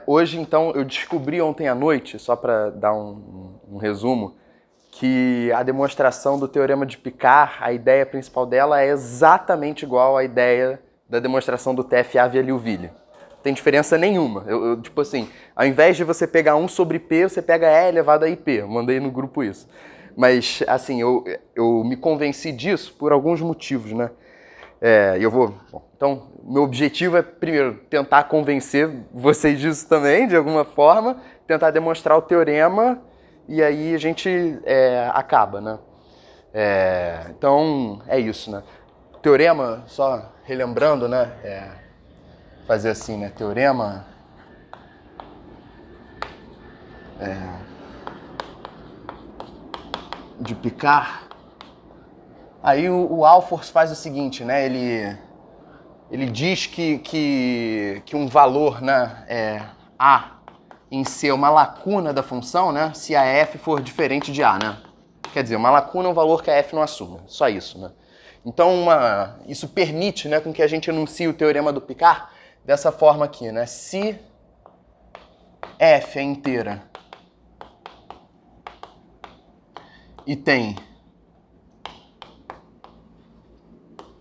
Hoje, então, eu descobri ontem à noite, só para dar um resumo, que a demonstração do Teorema de Picard, a ideia principal dela é exatamente igual à ideia da demonstração do TFA via Liouville. Não tem diferença nenhuma. Tipo assim, ao invés de você pegar 1 sobre P, você pega E elevado a IP. Eu mandei no grupo isso. Mas, assim, eu me convenci disso por alguns motivos, né? Então, meu objetivo é, primeiro, tentar convencer vocês disso também, de alguma forma, tentar demonstrar o teorema e aí a gente acaba, né? Então, é isso, né? Teorema, só relembrando, né? Fazer assim, né? Teorema de Picard. Aí o Alfors faz o seguinte, né? Ele diz que um valor, né, A em C é uma lacuna da função, né? Se a f for diferente de A, né? Quer dizer, uma lacuna é um valor que a f não assume. Só isso, né? Então, isso permite, né, com que a gente enuncie o teorema do Picard dessa forma aqui, né? Se f é inteira e tem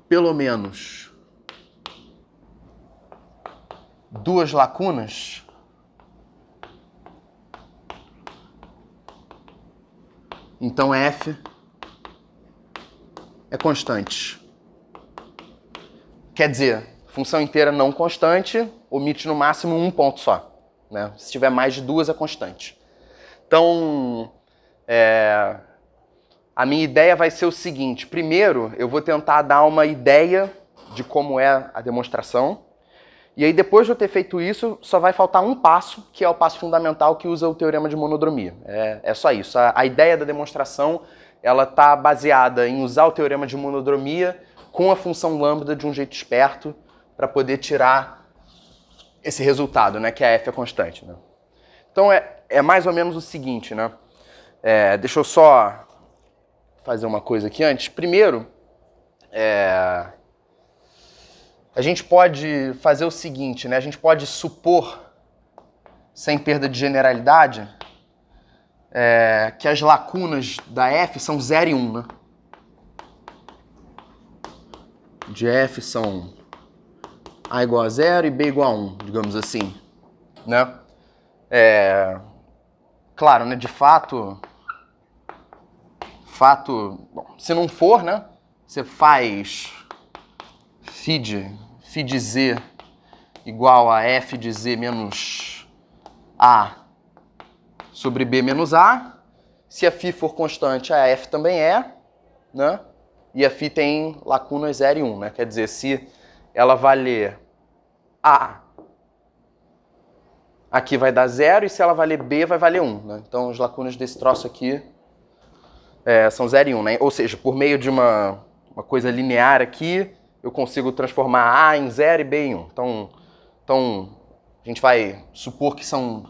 pelo menos duas lacunas, então f é constante. Quer dizer, função inteira não constante omite no máximo um ponto só, né? Se tiver mais de duas é constante. Então, a minha ideia vai ser o seguinte. Primeiro, eu vou tentar dar uma ideia de como é a demonstração. E aí, depois de eu ter feito isso, só vai faltar um passo, que é o passo fundamental que usa o teorema de monodromia. É só isso. A ideia da demonstração, ela está baseada em usar o teorema de monodromia com a função lambda de um jeito esperto para poder tirar esse resultado, né, que a f é constante. Né? Então, é mais ou menos o seguinte, né? Deixa eu só fazer uma coisa aqui antes. Primeiro, a gente pode fazer o seguinte, né? A gente pode supor, sem perda de generalidade, que as lacunas da f são 0 e 1, né? De f são a igual a 0 e b igual a 1, digamos assim, né? Claro, né? De fato, bom, se não for, né? Você faz φ de z igual a f de z menos a sobre b menos a. Se a φ for constante, a f também é, né? E a φ tem lacunas 0 e 1, né? Quer dizer, se ela valer a, aqui vai dar 0, e se ela valer b, vai valer 1, né? Então, as lacunas desse troço aqui são 0 e 1, né? Ou seja, por meio de uma coisa linear aqui, eu consigo transformar A em 0 e B em 1. Então a gente vai supor que são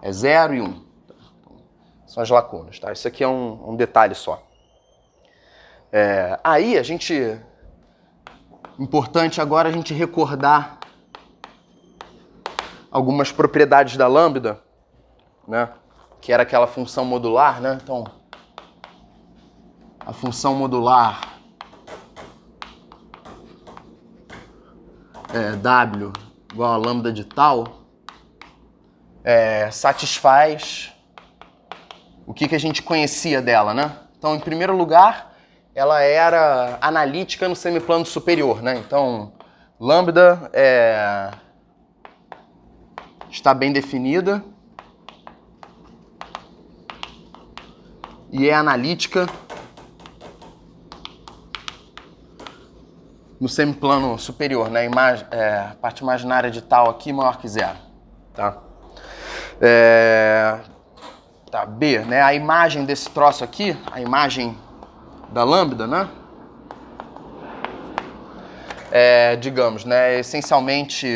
0 e 1. São as lacunas, tá? Isso aqui é um detalhe só. Aí importante agora a gente recordar algumas propriedades da lambda, né? Que era aquela função modular, né? Então, a função modular W igual a lambda de tal, satisfaz o que a gente conhecia dela, né? Então, em primeiro lugar, ela era analítica no semiplano superior, né? Então, lambda está bem definida e é analítica no semiplano superior, né? A parte imaginária de tal aqui maior que 0. Tá? B, né? A imagem desse troço aqui, a imagem da lambda, né? Digamos, né? Essencialmente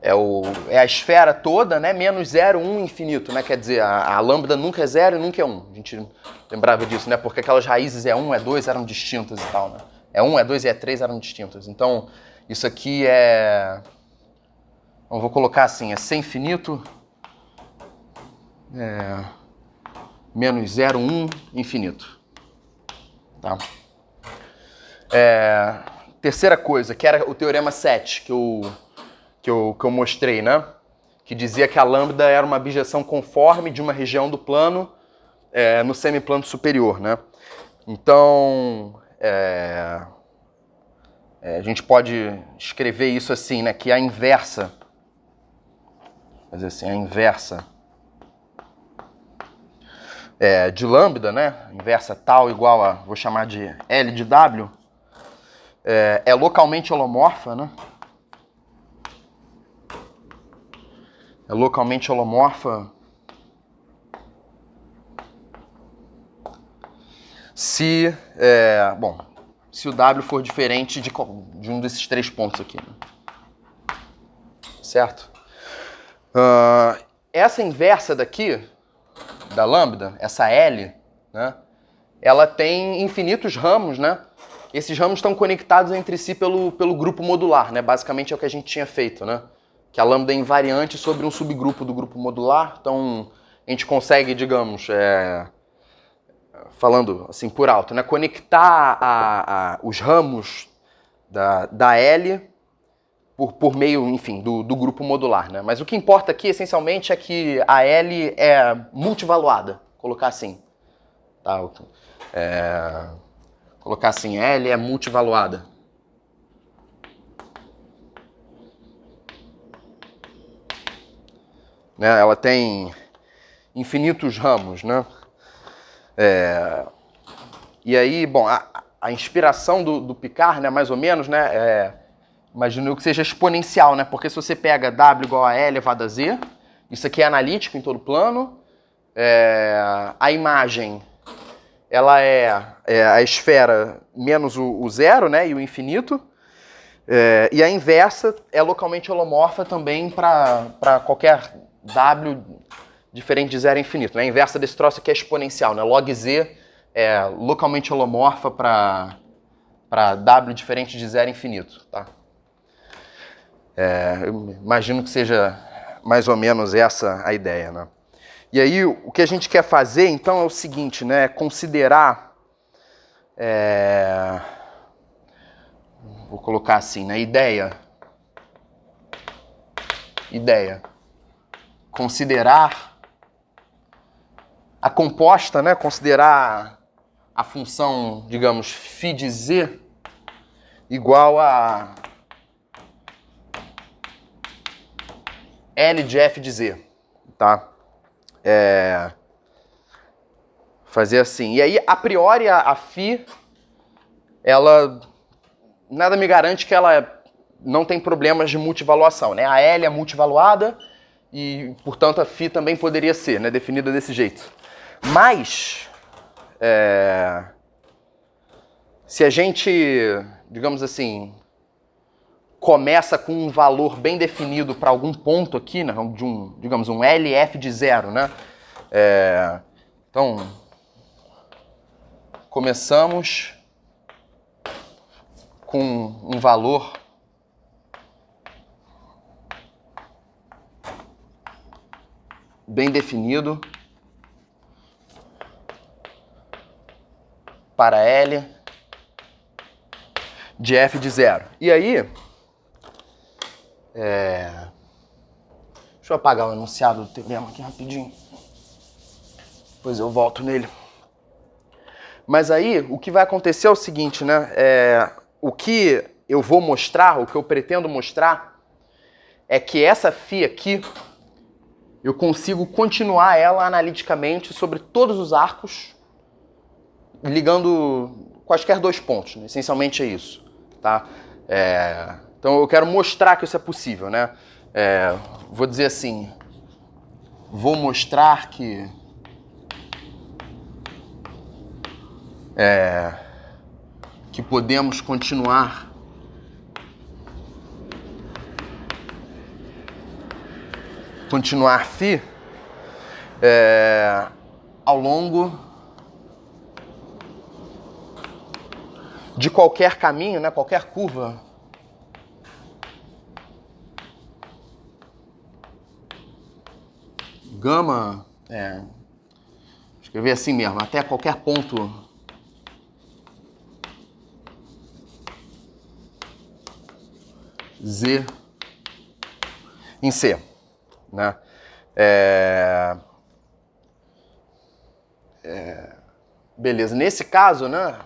é a esfera toda, né? Menos 0, 1, infinito, né? Quer dizer, a lambda nunca é 0 e nunca é 1. A gente lembrava disso, né? Porque aquelas raízes E1, E2 eram distintas e tal, né? E1, E2 e E3 eram distintas. Então, Isso aqui é... Eu vou colocar assim, é C infinito, menos 0, 1, infinito. Tá? Terceira coisa, que era o teorema 7, que eu mostrei, né? Que dizia que a lambda era uma bijeção conforme de uma região do plano no semiplano superior, né? Então, a gente pode escrever isso assim, né? Que a inversa, fazer assim, a inversa de lambda, né? A inversa tal igual a, vou chamar de L de W, é localmente holomorfa, né? É localmente holomorfa se, se o W for diferente de um desses 3 pontos aqui. Né? Certo? Essa inversa daqui, da lambda, essa L, né? Ela tem infinitos ramos, né? Esses ramos estão conectados entre si pelo grupo modular, né? Basicamente é o que a gente tinha feito, né? Que a lambda é invariante sobre um subgrupo do grupo modular. Então, a gente consegue, digamos, falando assim por alto, né? Conectar os ramos da L por meio, enfim, do grupo modular, né? Mas o que importa aqui, essencialmente, é que a L é multivaluada. Colocar assim. Tá? Colocar assim, L é multivaluada. Né? Ela tem infinitos ramos, né? E aí, bom, a inspiração do Picard, né, mais ou menos, né, imagino que seja exponencial, né? Porque se você pega W igual a E elevado a Z, isso aqui é analítico em todo plano, a imagem, ela é a esfera menos o zero, né, e o infinito, e a inversa é localmente holomorfa também para qualquer W diferente de zero a infinito. Né? A inversa desse troço aqui é exponencial, né? Log Z é localmente holomorfa para W diferente de zero a infinito. Tá? Eu imagino que seja mais ou menos essa a ideia. Né? E aí o que a gente quer fazer então é o seguinte, né? Considerar, vou colocar assim, né? Ideia, considerar a composta, né? Considerar a função, digamos, φ de z igual a L de f de z, tá? Fazer assim. E aí, a priori, a φ, ela nada me garante que ela não tem problemas de multivaluação, né? A L é multivaluada e, portanto, a φ também poderia ser, né? Definida desse jeito. Mas, se a gente, digamos assim, começa com um valor bem definido para algum ponto aqui, né, de digamos, um LF de zero, né? Então, começamos com um valor bem definido para L de f de zero. E aí, deixa eu apagar o enunciado do teorema aqui rapidinho. Depois eu volto nele. Mas aí, o que vai acontecer é o seguinte, né? O que eu vou mostrar, o que eu pretendo mostrar, é que essa φ aqui, eu consigo continuar ela analiticamente sobre todos os arcos, ligando quaisquer 2 pontos, né? Essencialmente é isso, tá? Então eu quero mostrar que isso é possível, né? Vou dizer assim, vou mostrar que podemos continuar φ ao longo de qualquer caminho, né, qualquer curva gama, escrever assim mesmo, até qualquer ponto Z em C, né? Beleza, nesse caso, né?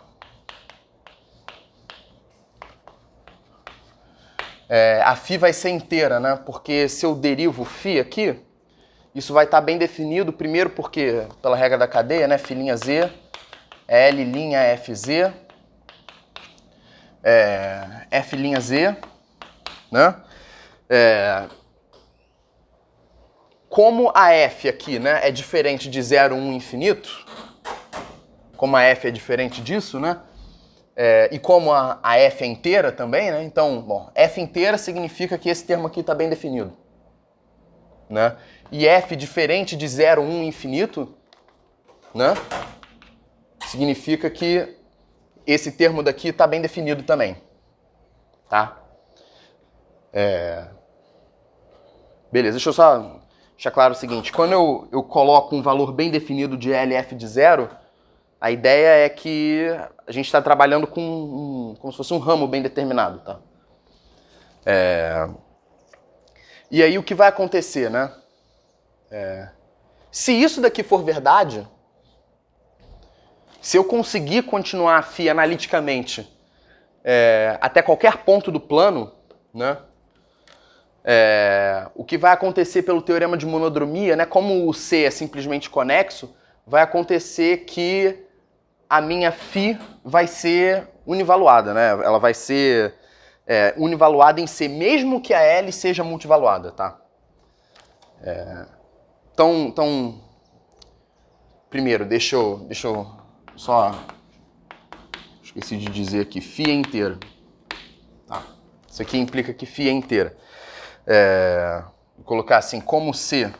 A φ vai ser inteira, né? Porque se eu derivo φ aqui, isso vai estar bem definido, primeiro porque, pela regra da cadeia, né? φ'Z é L'Fz, F'Z, né? Como a f aqui, né, é diferente de 0, 1, infinito, como a f é diferente disso, né? E como a f é inteira também, né? Então, bom, f inteira significa que esse termo aqui está bem definido, né? E f diferente de 0, 1, infinito, né? Significa que esse termo daqui está bem definido também, tá? Beleza, deixa eu só deixar claro o seguinte, quando eu coloco um valor bem definido de LF de 0, a ideia é que a gente está trabalhando com como se fosse um ramo bem determinado, tá? E aí o que vai acontecer, né? Se isso daqui for verdade, se eu conseguir continuar a φ analiticamente até qualquer ponto do plano, né? O que vai acontecer pelo teorema de monodromia, né? Como o C é simplesmente conexo, vai acontecer que a minha φ vai ser univaluada, né? Ela vai ser univaluada em C, mesmo que a L seja multivaluada, tá? Então, primeiro, deixa eu só... Esqueci de dizer aqui, φ é inteira. Tá. Isso aqui implica que φ é inteira. Vou colocar assim, como C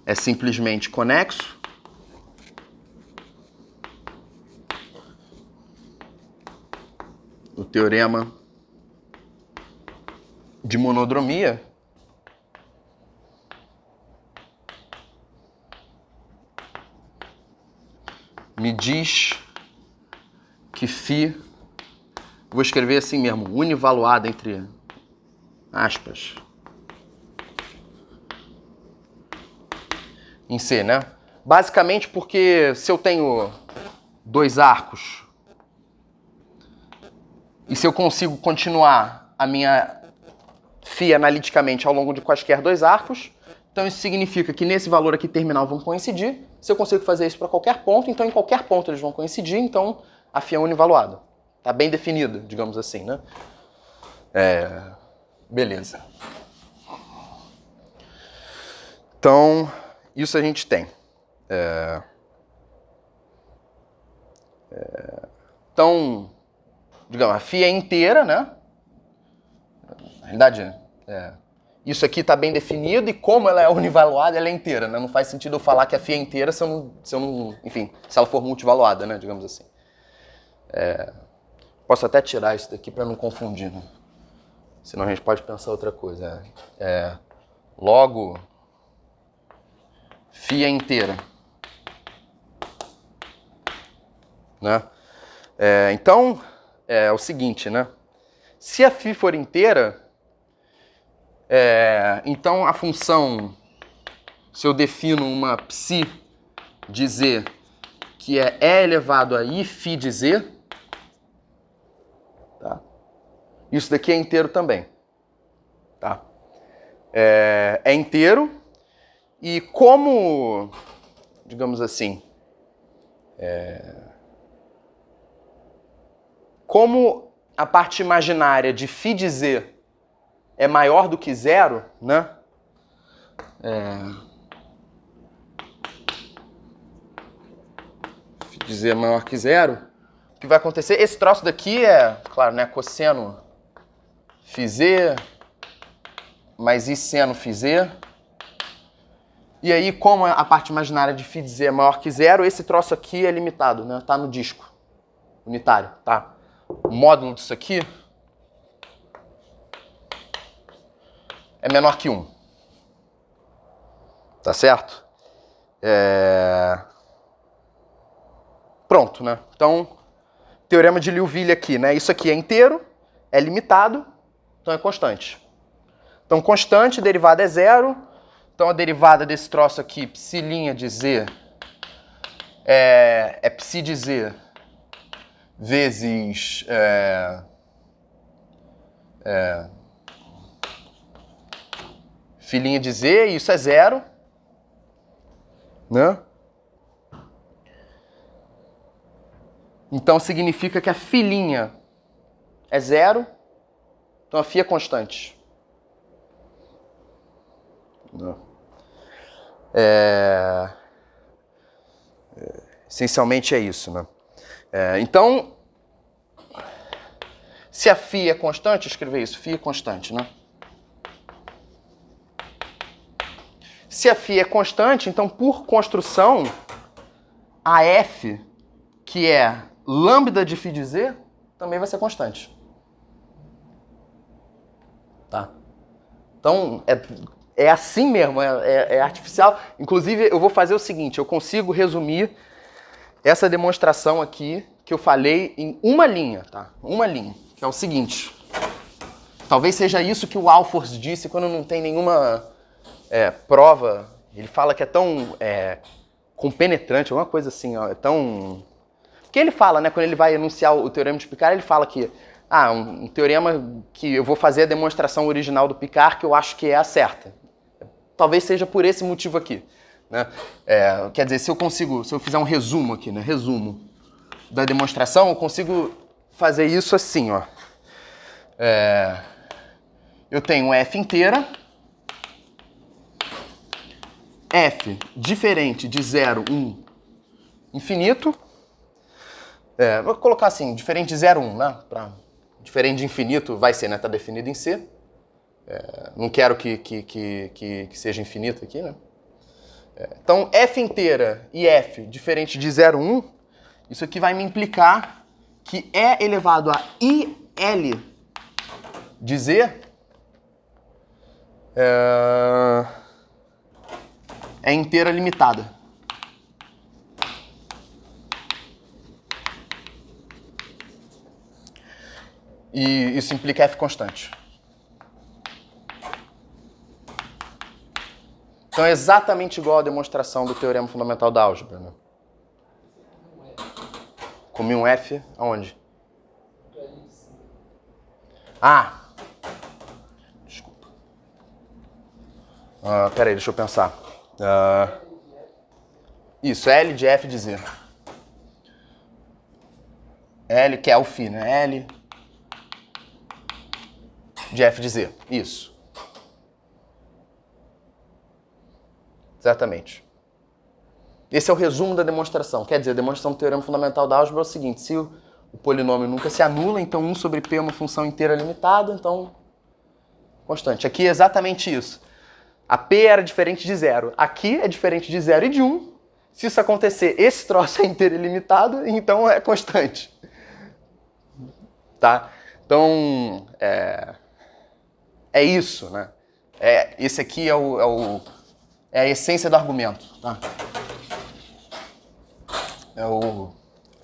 é simplesmente conexo, o teorema de monodromia me diz que φ, vou escrever assim mesmo, univaluada entre aspas, em C, né? Basicamente porque se eu tenho dois arcos e se eu consigo continuar a minha φ analiticamente ao longo de quaisquer dois arcos, então isso significa que nesse valor aqui terminal vão coincidir. Se eu consigo fazer isso para qualquer ponto, então em qualquer ponto eles vão coincidir, então a φ é univaluada. Tá bem definido, digamos assim, né? Beleza. Então, isso a gente tem. Então, digamos, a φ é inteira, né? Na realidade, isso aqui está bem definido e como ela é univaluada, ela é inteira, né? Não faz sentido eu falar que a φ é inteira se eu não, enfim, se ela for multivaluada, né? Digamos assim. Posso até tirar isso daqui para não confundir, né? Senão a gente pode pensar outra coisa. Logo, φ é inteira, né? Então, é o seguinte, né? Se a φ for inteira, então a função, se eu defino uma psi de z que é e elevado a i φ de z, tá? Isso daqui é inteiro também, tá? É inteiro e como, digamos assim, como a parte imaginária de φ de z é maior do que zero, né? Φ de z é maior que zero. O que vai acontecer? Esse troço daqui é, claro, né? Cosseno φz mais i seno φz. E aí, como a parte imaginária de φ de z é maior que zero, esse troço aqui é limitado, né? Tá no disco unitário, tá? O módulo disso aqui é menor que 1. Tá certo? Pronto, né? Então, teorema de Liouville aqui, né? Isso aqui é inteiro, é limitado, então é constante. Então, constante, derivada é 0. Então, a derivada desse troço aqui, psi' de z, é psi de z vezes φ' de z, e isso é 0. Né? Então, significa que a φ' é 0, então a φ é constante. Essencialmente é isso, né? Então, se a φ é constante, escrever isso, φ é constante, né? Se a φ é constante, então, por construção, a f, que é lambda de φ de z, também vai ser constante. Tá? Então, é assim mesmo, é artificial. Inclusive, eu vou fazer o seguinte, eu consigo resumir essa demonstração aqui que eu falei em uma linha, tá? Uma linha, que é o seguinte. Talvez seja isso que o Alfors disse quando não tem nenhuma prova. Ele fala que é tão compenetrante, alguma coisa assim, ó, é tão... Porque ele fala, né, quando ele vai enunciar o teorema de Picard, ele fala que um teorema que eu vou fazer a demonstração original do Picard que eu acho que é a certa. Talvez seja por esse motivo aqui. Né? Quer dizer, se eu fizer um resumo aqui, né, resumo da demonstração, eu consigo fazer isso assim, ó. Eu tenho f inteira, f diferente de 0, 1, infinito. Vou colocar assim, diferente de 0, 1, né? Diferente de infinito vai ser, né? Tá definido em C. Não quero que seja infinito aqui, né? Então, f inteira e f diferente de 0, 1, isso aqui vai me implicar que E elevado a IL de Z é inteira limitada. E isso implica f constante. Então é exatamente igual à demonstração do teorema fundamental da álgebra. Né? Comi um f aonde? Desculpa. Peraí, deixa eu pensar. Isso, L de f de z. L, que é o φ, né? L de f de z. Isso. Exatamente. Esse é o resumo da demonstração. Quer dizer, a demonstração do teorema fundamental da álgebra é o seguinte: se o polinômio nunca se anula, então 1 sobre p é uma função inteira limitada, então constante. Aqui é exatamente isso. A p era diferente de 0. Aqui é diferente de 0 e de 1. Se isso acontecer, esse troço é inteiro ilimitado, então é constante. Tá? Então, é isso, né? Esse aqui é a essência do argumento, tá? É o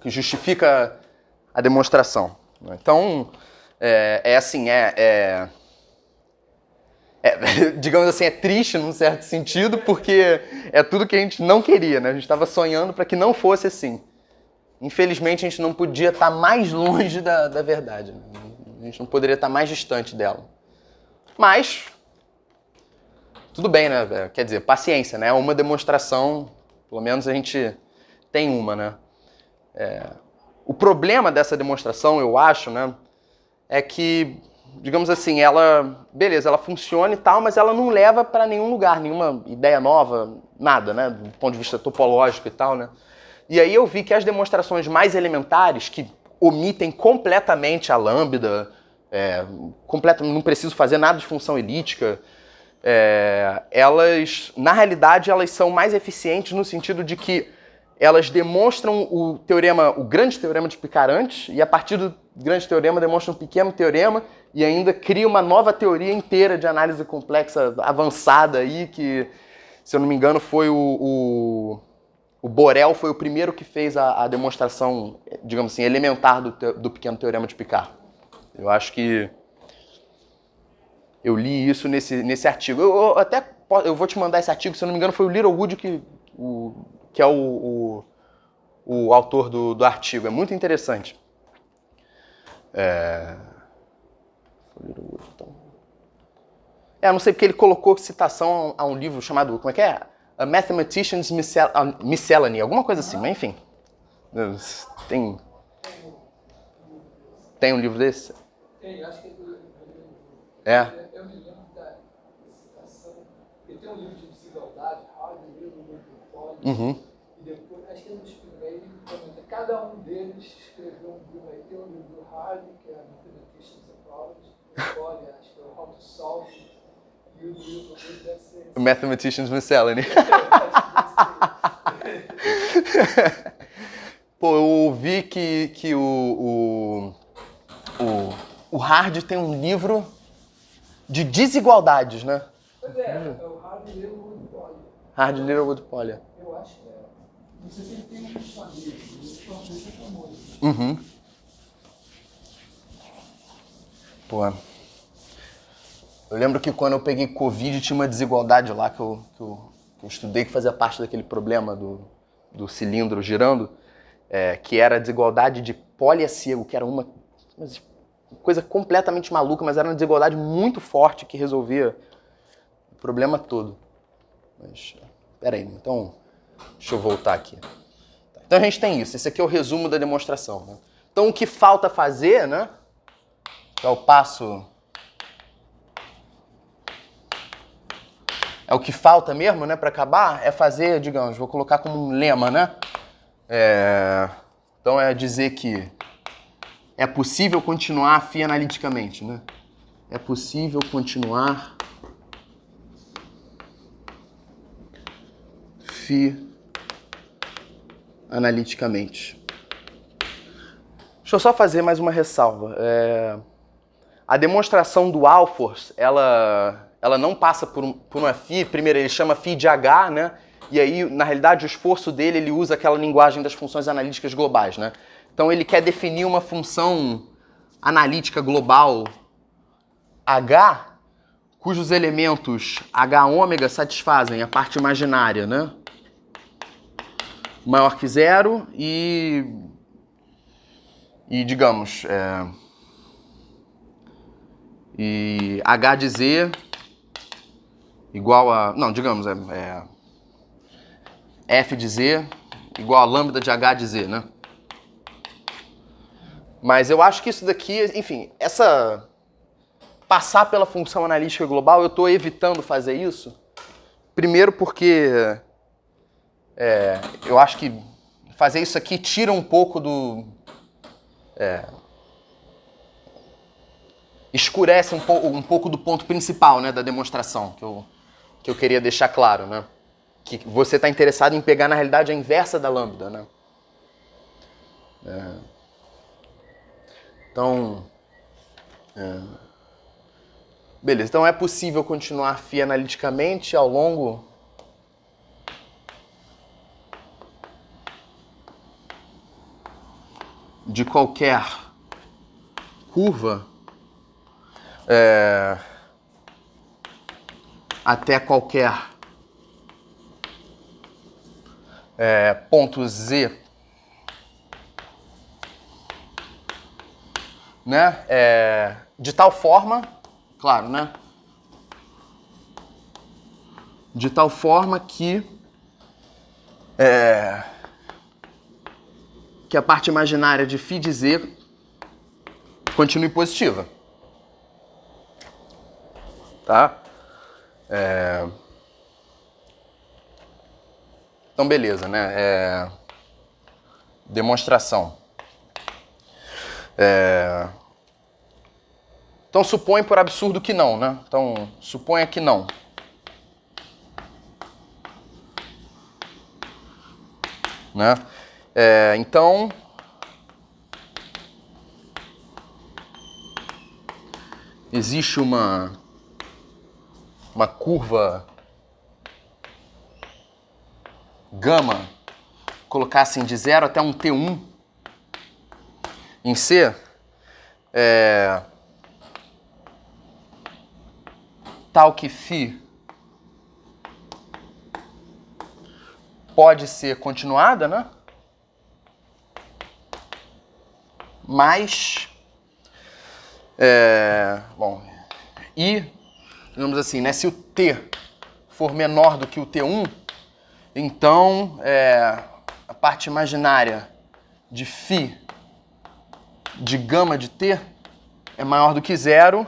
que justifica a demonstração. Então, digamos assim, é triste num certo sentido, porque é tudo que a gente não queria, né? A gente estava sonhando para que não fosse assim. Infelizmente, a gente não podia estar mais longe da verdade. Né? A gente não poderia estar mais distante dela. Mas, tudo bem, né? Quer dizer, paciência, né? Uma demonstração, pelo menos a gente tem uma, né? O problema dessa demonstração, eu acho, né? É que, digamos assim, ela funciona e tal, mas ela não leva para nenhum lugar, nenhuma ideia nova, nada, né? Do ponto de vista topológico e tal, né? E aí eu vi que as demonstrações mais elementares, que omitem completamente a lambda, não preciso fazer nada de função elíptica, elas, na realidade, elas são mais eficientes no sentido de que elas demonstram o teorema, o grande teorema de Picard antes, e a partir do grande teorema demonstram um pequeno teorema, e ainda cria uma nova teoria inteira de análise complexa avançada aí, que, se eu não me engano, foi o Borel foi o primeiro que fez a demonstração, digamos assim, elementar do pequeno teorema de Picard. Eu acho que eu li isso nesse artigo. Eu vou te mandar esse artigo, se eu não me engano, foi o Littlewood que é o autor do artigo. É muito interessante. Não sei porque ele colocou citação a um livro chamado, como é que é? A Mathematician's Miscellany, alguma coisa assim, mas enfim. Tem um livro desse? Tem, acho que É. eu me lembro da citação. Ele tem um livro de desigualdade, Hard, livro do Poli, e depois, acho que ele explica, ele comenta, cada um deles escreveu um livro aí, tem o livro do Hard, que é a Mathematician's Approach, o Poli, acho que é o How to Solve, e o livro dele deve ser... Mathematician's Miscellany. Pô, eu ouvi que o Hard tem um livro de desigualdades, né? Pois é o Hard Littlewood Poli. Hard Littlewood Poli. Eu acho que é. Não sei se ele tem um família, ele talvez é famoso. Uhum. Pô. Eu lembro que quando eu peguei Covid tinha uma desigualdade lá que eu estudei, que fazia parte daquele problema do cilindro girando, que era a desigualdade de poliaciego, que era uma coisa completamente maluca, mas era uma desigualdade muito forte que resolvia o problema todo. Mas, peraí, então, deixa eu voltar aqui. Então a gente tem isso, esse aqui é o resumo da demonstração, né? Então o que falta fazer, né, que é o passo... É o que falta mesmo, né, para acabar, é fazer, digamos, vou colocar como um lema, né? Então é dizer que é possível continuar phi analiticamente, né? É possível continuar phi analiticamente. Deixa eu só fazer mais uma ressalva. A demonstração do Alfors, ela não passa por uma phi. Primeiro, ele chama phi de H, né? E aí, na realidade, o esforço dele, ele usa aquela linguagem das funções analíticas globais, né? Então, ele quer definir uma função analítica global H, cujos elementos H ômega satisfazem a parte imaginária, né? Maior que zero e digamos, e H de Z igual a... Não, digamos, F de Z igual a lambda de H de Z, né? Mas eu acho que isso daqui, enfim, passar pela função analítica global, eu estou evitando fazer isso. Primeiro porque eu acho que fazer isso aqui tira um pouco escurece um pouco do ponto principal, né, da demonstração, que eu queria deixar claro, né? Que você está interessado em pegar, na realidade, a inversa da lambda, né? Então, beleza. Então é possível continuar phi analiticamente ao longo de qualquer curva até qualquer ponto Z, né? De tal forma, claro, né? De tal forma que a parte imaginária de phi de Z continue positiva. Tá? Então, beleza, né? Demonstração. Então, supõe por absurdo que não, né? Então, suponha que não. né? Então, existe uma curva gama, colocar assim de 0 até um T1 em C, tal que φ pode ser continuada, né? Mas, digamos assim, né? Se o T for menor do que o T1, então a parte imaginária de φ de gama de T é maior do que 0,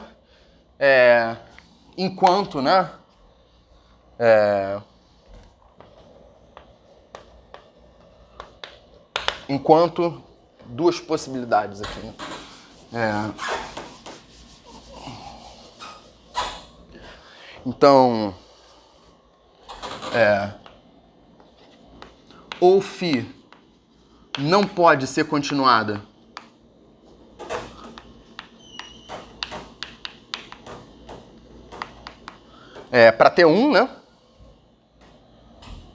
enquanto, né? Enquanto duas possibilidades aqui, né? Então, ou φ não pode ser continuada para T1, né?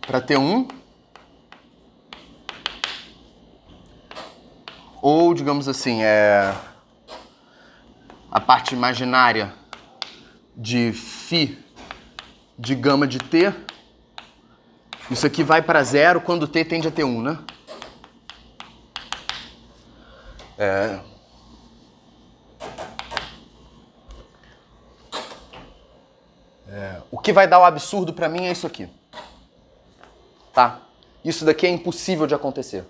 Para T1, ou, digamos assim, a parte imaginária de φ de gama de T, isso aqui vai para 0 quando T tende a T1, né? O que vai dar o absurdo para mim é isso aqui. Tá? Isso daqui é impossível de acontecer.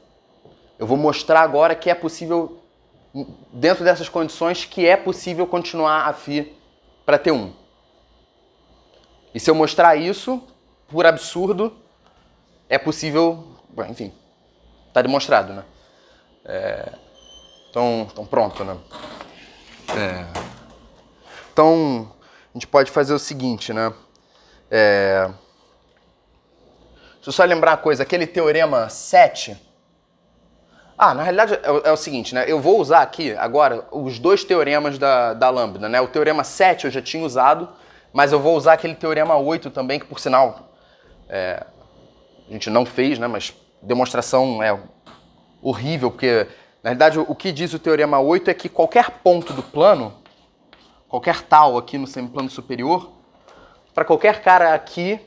Eu vou mostrar agora que é possível, dentro dessas condições, que é possível continuar a φ para T1. E se eu mostrar isso, por absurdo, é possível... Bom, enfim, tá demonstrado, né? Então pronto, né? Então, a gente pode fazer o seguinte, né? Deixa eu só lembrar uma coisa, aquele teorema 7... na realidade é o seguinte, né? Eu vou usar aqui agora os dois teoremas da lambda, né? O teorema 7 eu já tinha usado, mas eu vou usar aquele teorema 8 também, que por sinal a gente não fez, né? Mas demonstração é horrível, porque na realidade o que diz o teorema 8 é que qualquer ponto do plano, qualquer tal aqui no semiplano superior, para qualquer cara aqui,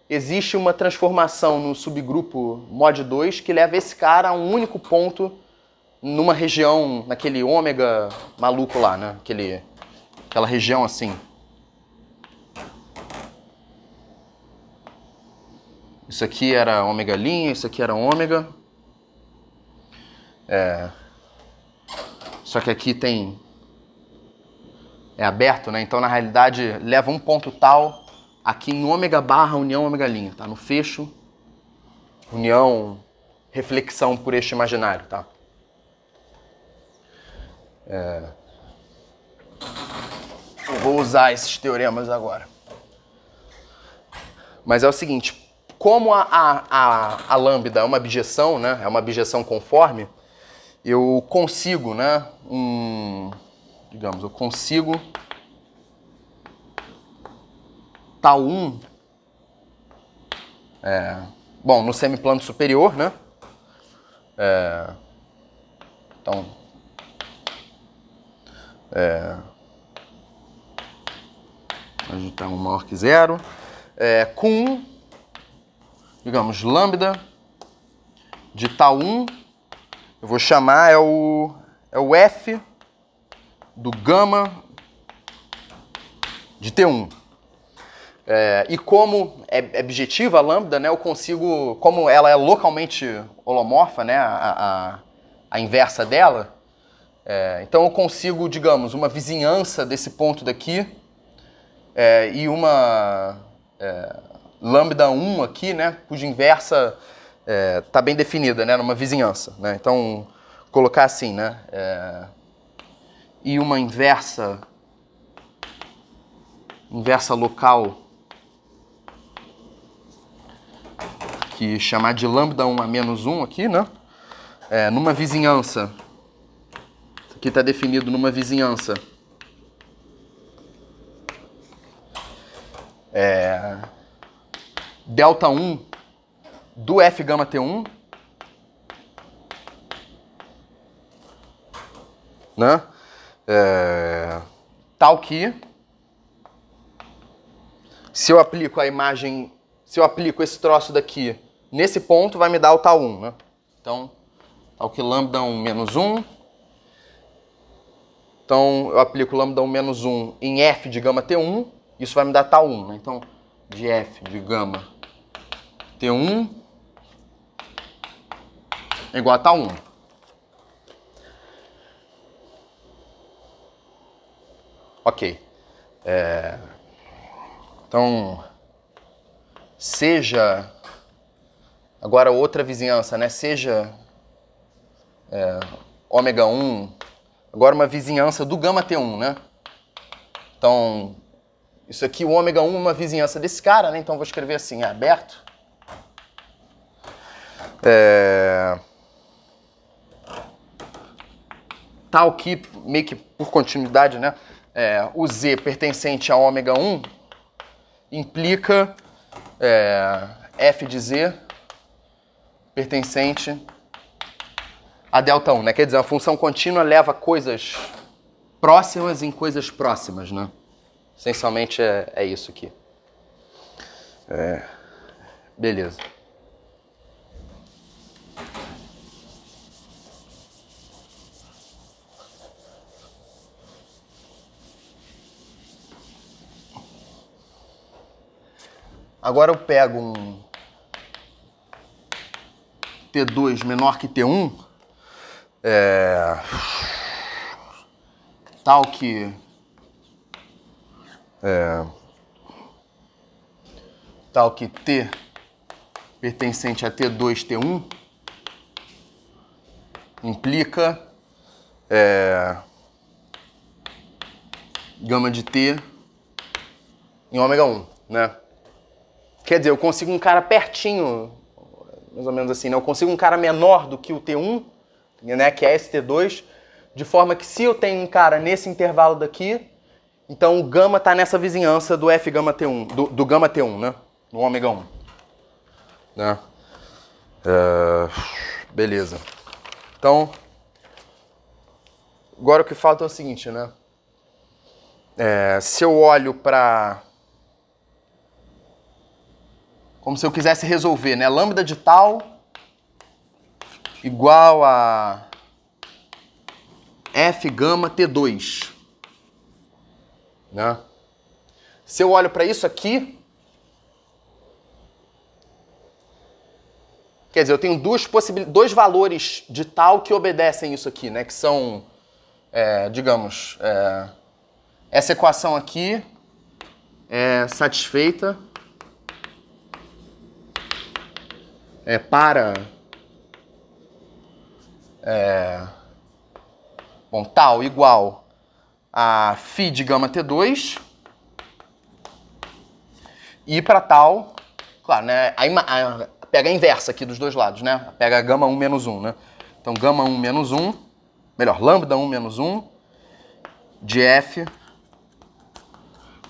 existe uma transformação no subgrupo mod 2 que leva esse cara a um único ponto numa região, naquele ômega maluco lá, né? Aquela região assim. Isso aqui era ômega linha, isso aqui era ômega. Só que aqui é aberto, né? Então na realidade leva um ponto tal aqui em ômega barra união ômega linha, tá? No fecho, união, reflexão por eixo imaginário, tá? Eu vou usar esses teoremas agora. Mas é o seguinte, como a lambda é uma abjeção, né? É uma abjeção conforme, eu consigo, né? Digamos, eu consigo tal 1, bom, no semiplano superior, né? Então, a gente tá maior que 0, com, digamos, lambda de tal 1, eu vou chamar o F do gama de T1. E como é objetiva a lambda, né, eu consigo, como ela é localmente holomorfa, né, a inversa dela, então eu consigo, digamos, uma vizinhança desse ponto daqui e uma lambda 1 aqui, né, cuja inversa está bem definida, né, numa vizinhança. Né, então, colocar assim, né, e uma inversa local que chamar de lambda 1 a menos 1 aqui, né? Numa vizinhança, isso aqui está definido numa vizinhança delta 1 do F gama T1, né? Tal que, se eu aplico a imagem, se eu aplico esse troço daqui nesse ponto, vai me dar o tal 1, né? Então, tal que lambda 1 menos 1. Então, eu aplico lambda 1 menos 1 em F de gama T1, isso vai me dar tal 1, né? Então, de F de gama T1 é igual a tal 1. Ok. Então, seja... Agora outra vizinhança, né? Seja ômega 1, agora uma vizinhança do gama T1, né? Então, isso aqui, o ômega 1 é uma vizinhança desse cara, né? Então, vou escrever assim, aberto. Tal que, meio que por continuidade, né? O Z pertencente a ômega 1 implica F de Z pertencente a delta 1, né? Quer dizer, a função contínua leva coisas próximas em coisas próximas, né? Essencialmente é isso aqui. Beleza. Agora eu pego um T2 menor que T1, tal que T pertencente a T2, T1 implica gama de T em ômega 1, né? Quer dizer, eu consigo um cara pertinho, mais ou menos assim, né? Eu consigo um cara menor do que o T1, né? Que é esse T2, de forma que se eu tenho um cara nesse intervalo daqui, então o gama está nessa vizinhança do F gama T1, do gama T1, né? No ômega 1. Né? Beleza. Então, agora o que falta é o seguinte, né? Se eu olho para... Como se eu quisesse resolver, né? Lambda de tal igual a F gama T2. Né? Se eu olho para isso aqui, quer dizer, eu tenho dois valores de tal que obedecem isso aqui, né? Que são, digamos, essa equação aqui é satisfeita para tal igual a φ de gama T2 e para tal, claro, né? Pega a inversa aqui dos dois lados, né? Pega a gama 1 menos 1, né? Então, gama 1 menos 1, melhor, lambda 1 menos 1 de F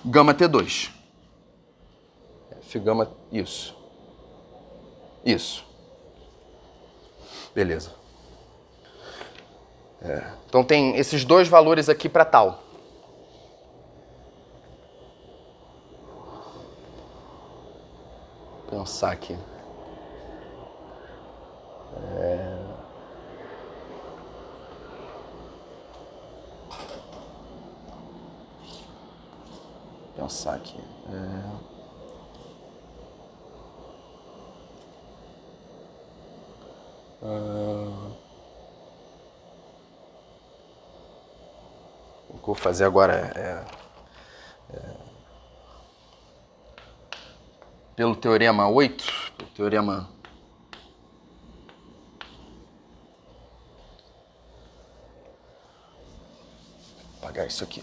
gama T2. F gama, isso. Isso. Beleza. Então tem esses dois valores aqui para tal. Vou pensar aqui. Pensar aqui. O que eu vou fazer agora pelo teorema 8, pelo teorema... Vou apagar isso aqui.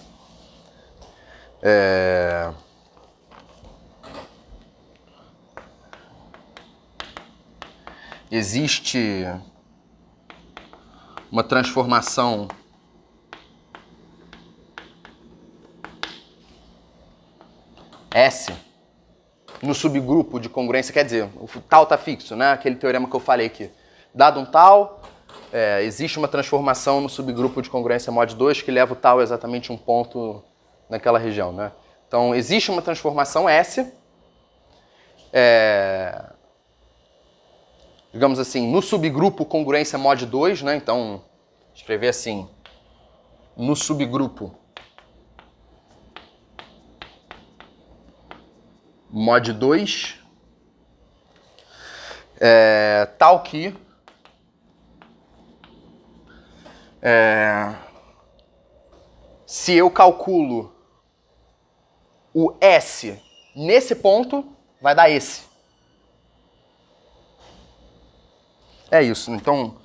existe uma transformação S no subgrupo de congruência, quer dizer, o tal está fixo, né? Aquele teorema que eu falei aqui. Dado um tal, existe uma transformação no subgrupo de congruência mod 2 que leva o tal exatamente um ponto naquela região, né? Então, existe uma transformação S, digamos assim, no subgrupo congruência mod 2, né? Então, escrever assim, no subgrupo mod 2, tal que se eu calculo o S nesse ponto, vai dar esse. É isso. Então,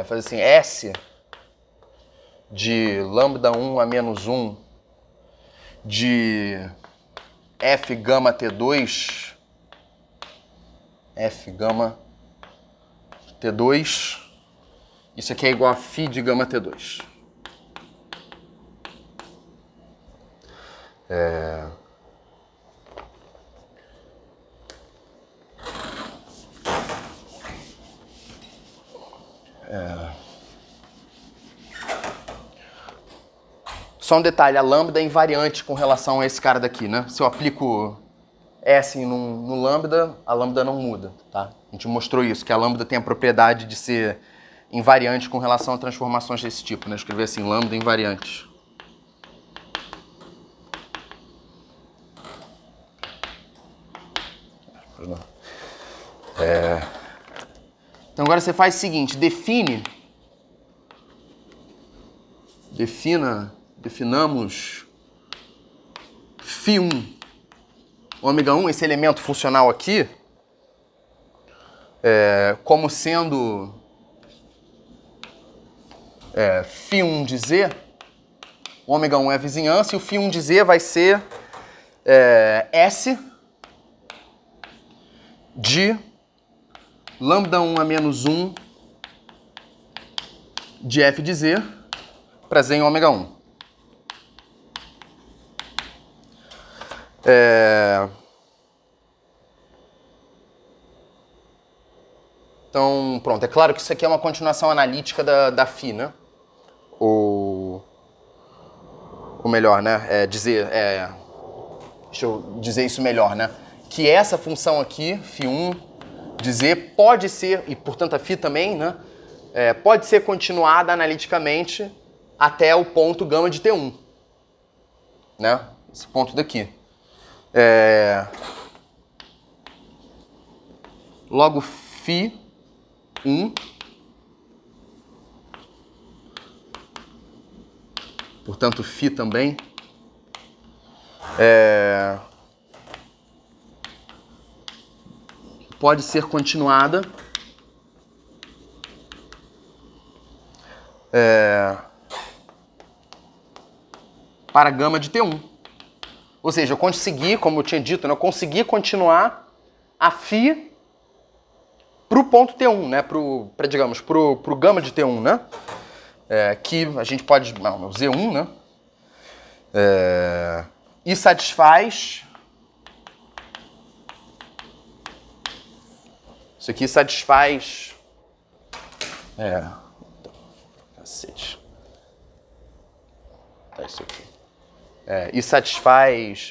fazer assim, S de lambda 1 a menos 1 de F gama T2, F gama T2, isso aqui é igual a φ de gama T2. Só um detalhe, a lambda é invariante com relação a esse cara daqui, né? Se eu aplico S no lambda, a lambda não muda, tá? A gente mostrou isso, que a lambda tem a propriedade de ser invariante com relação a transformações desse tipo, né? Escrever assim, lambda invariante. Então agora você faz o seguinte, definamos φ1, ômega 1, esse elemento funcional aqui, como sendo φ1 de z, ômega 1 é a vizinhança, e o φ1 de z vai ser S de lambda 1 a menos 1 de f de z para z em ômega 1. Então, pronto. É claro que isso aqui é uma continuação analítica da φ, né? Ou melhor, né? Deixa eu dizer isso melhor, né? Que essa função aqui, φ1 de z, pode ser, e portanto a φ também, né? Pode ser continuada analiticamente até o ponto gama de T1, né? Esse ponto daqui. Logo, φ1, portanto φ também, pode ser continuada para gama de T1. Ou seja, eu consegui, como eu tinha dito, né, eu consegui continuar a φ para o ponto T1, né, digamos, para o gama de T1, né, que a gente pode, não, o Z1, né, e satisfaz, isso aqui satisfaz, cacete, tá isso aqui, e satisfaz,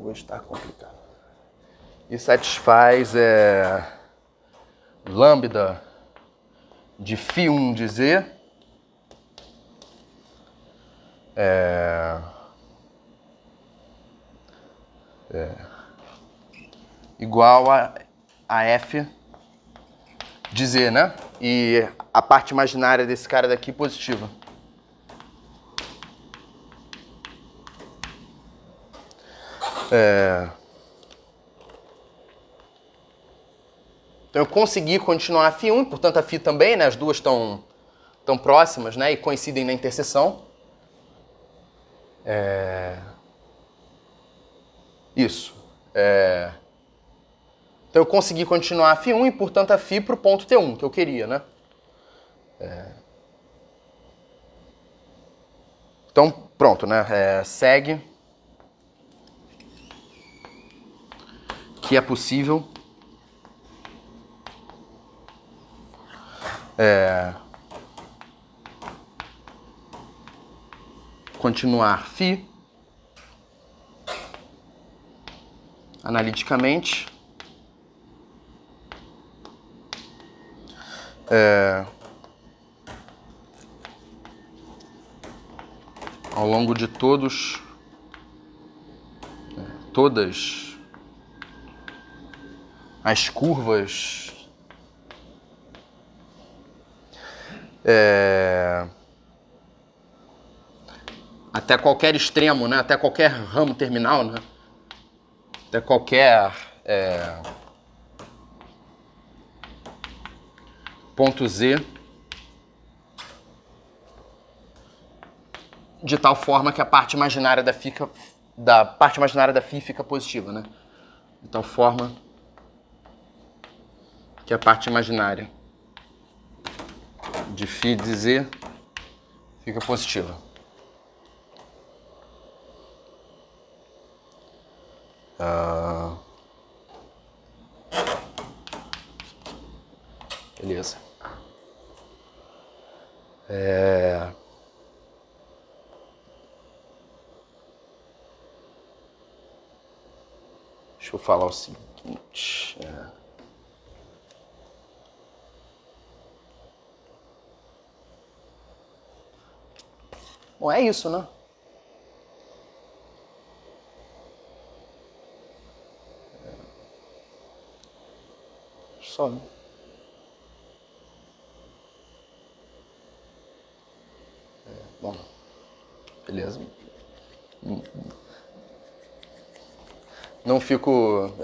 hoje está complicado. E satisfaz lambda de φ1 de z igual a f de z, né? E a parte imaginária desse cara daqui positiva. Então eu consegui continuar a φ1, portanto a φ também, né? As duas estão próximas, né? E coincidem na interseção. Isso. Então eu consegui continuar a φ1 e, portanto, a φ para o ponto T1, que eu queria, né? Então, pronto, né? Segue que é possível continuar φ analiticamente ao longo de todas as curvas até qualquer extremo, né? Até qualquer ramo terminal, né? Até qualquer ponto Z, de tal forma que a parte imaginária da φ fica positiva, né? De tal forma que a parte imaginária de φ de Z fica positiva. Beleza. Deixa eu falar o seguinte. Bom, é isso, né? Só. Bom, beleza. Não fico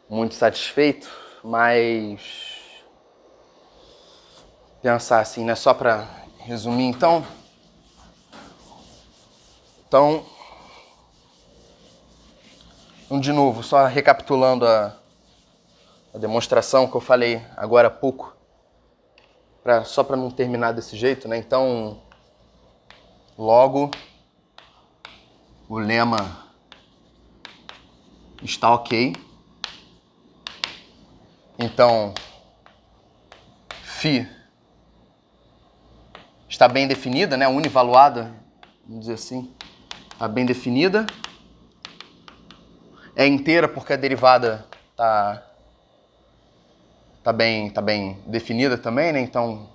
muito satisfeito, mas pensar assim, né? Só para resumir, então, de novo, só recapitulando a demonstração que eu falei agora há pouco, só para não terminar desse jeito, né? Então, logo, o lema está ok. Então, φ está bem definida, né? Univaluada, vamos dizer assim, está bem definida. É inteira porque a derivada tá bem definida também, né? Então,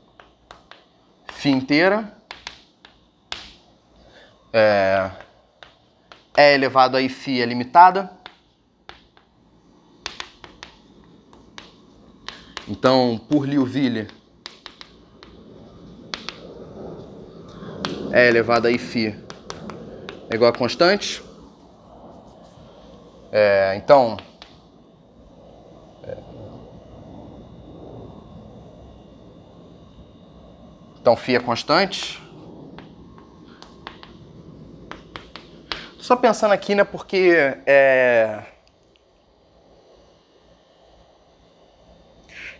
φ inteira é elevado a φ é limitada. Então, por Liouville, é elevado a φ é igual a constante. Então, φ é constante. Só pensando aqui, né, porque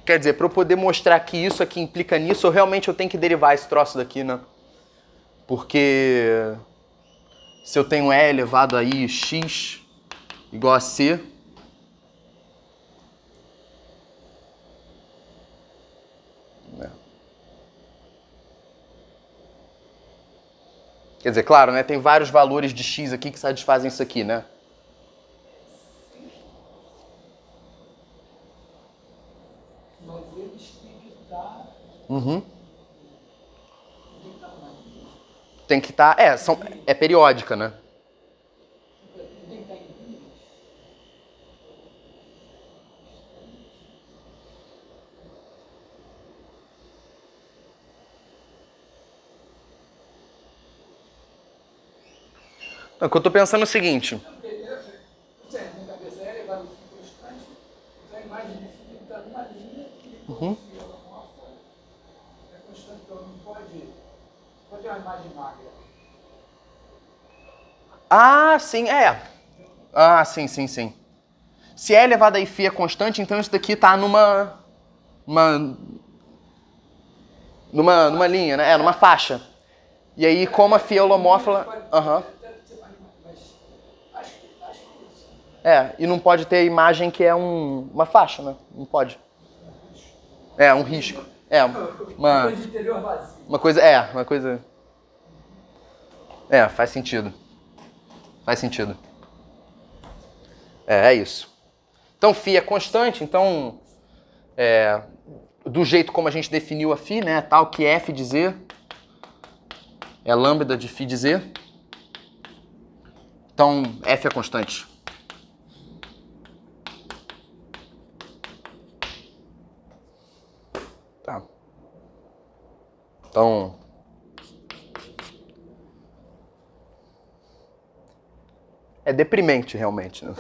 quer dizer, para eu poder mostrar que isso aqui implica nisso, eu tenho que derivar esse troço daqui, né? Porque se eu tenho E elevado a I x igual a C, quer dizer, claro, né, tem vários valores de x aqui que satisfazem isso aqui, né? Mas eles têm que estar. Tem que estar, é periódica, né? Tem que estar em linhas. Então, o que eu tô pensando é o seguinte. Minha cabeça é elevado a φ constante, então a imagem de φ tem que estar numa linha que φ ela mostra é constante, então não pode ter uma imagem magra. Ah, sim, é. Ah, sim, sim, sim. Se é elevado a φ é constante, então isso daqui tá uma, numa linha, né? É, numa faixa. E aí, como a φ é holomórfica... Aham. Acho que é isso. É, e não pode ter imagem que é uma faixa, né? Não pode. É, um risco. É, Coisa de interior vazio. uma coisa... É, faz sentido. Faz sentido. É isso. Então, φ é constante, então, do jeito como a gente definiu a φ, né, tal que f de z é lambda de φ de z. Então, f é constante. Tá. Então, é deprimente realmente, né?